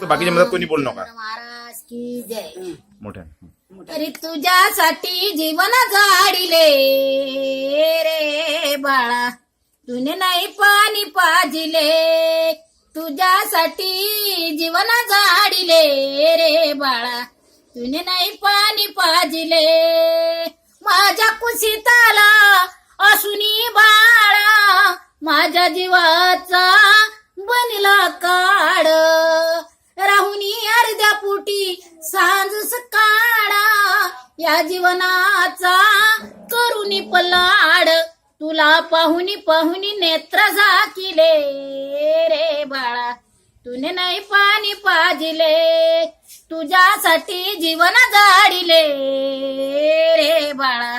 बाकीच्या मदत कोणी बोलू नका. महाराज की जय. मोठ्या तरी तुझ्यासाठी जीवन जाडिले रे बाळा, तुने नाही पाणी पाजिले. तुझ्यासाठी जीवन जाडिले रे बाळा, तुने नाही पाणी पाजिले. माझ्या कुशीताला असूनी बाळा, माझ्या जीवाचा बनला काढ. राहुनी अर्ध्या पोटी सांज सकाळा, या जीवनाचा करुनी पलाड. तुला पाहुनी पाहुनी नेत्र झाकिले रे बाळा, तुने नाही पाणी पाजिले. तुझ्यासाठी जीवन जाडिले रे बाळा,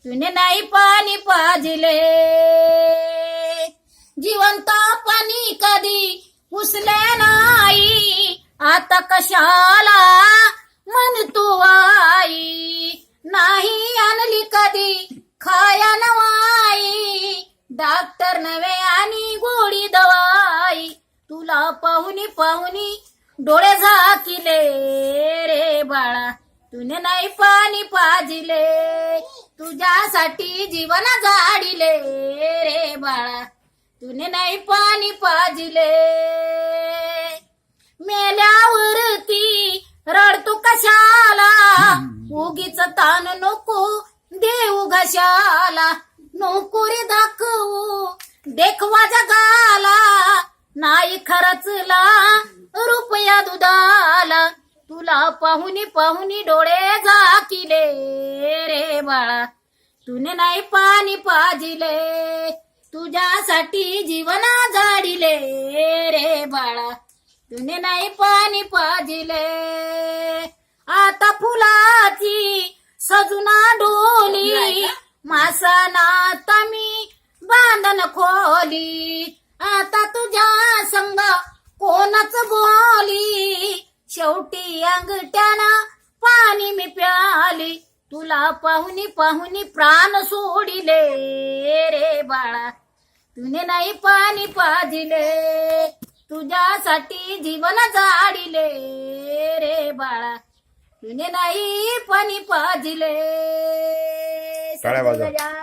तुने नाही पाणी पाजिले. जिवंत पाणी कधी पुसले नाही, आता कशाला म्हणतो आई. नाही आणली कधी खाया नवाई, डॉक्टर नवे आणि गोडी दवाई. तुला पाहुनी पाहुनी डोळे झाकिले रे बाळा, तुने नाही पाणी पाजिले. तुझ्यासाठी जीवन जाडिले रे बाळा, तुने नाही पाणी पाजिले. मेल्यावरती रडतो कशाला, उगीच ताण नको देऊ घशाला. नको रे दाखवू देखवा जगाला, नाही खरचला रुपया दुधाला. तुला पाहुनी पाहुनी डोळे झाकिले रे बाळा, तुने नाही पाणी पाजिले. तुझ्यासाठी जीवन जाडिले रे बाळा, तुने नाही पाणी पाजिले. आता फुलाची सजुना डोली, मासनात मी बांधन खोली. आता तुझ्या संग कोणच बोली, शेवटी अंगठ्यानं पाणी मी प्याली. तुला पाहुनी पाहुनी प्राण सोडिले रे बाळा, तुने नाही पाणी पाजिले. तुझ्यासाठी जीवन जाडिले रे बाळा, तुने नाही पाणी पाजिले. टाळ्या वाजवा.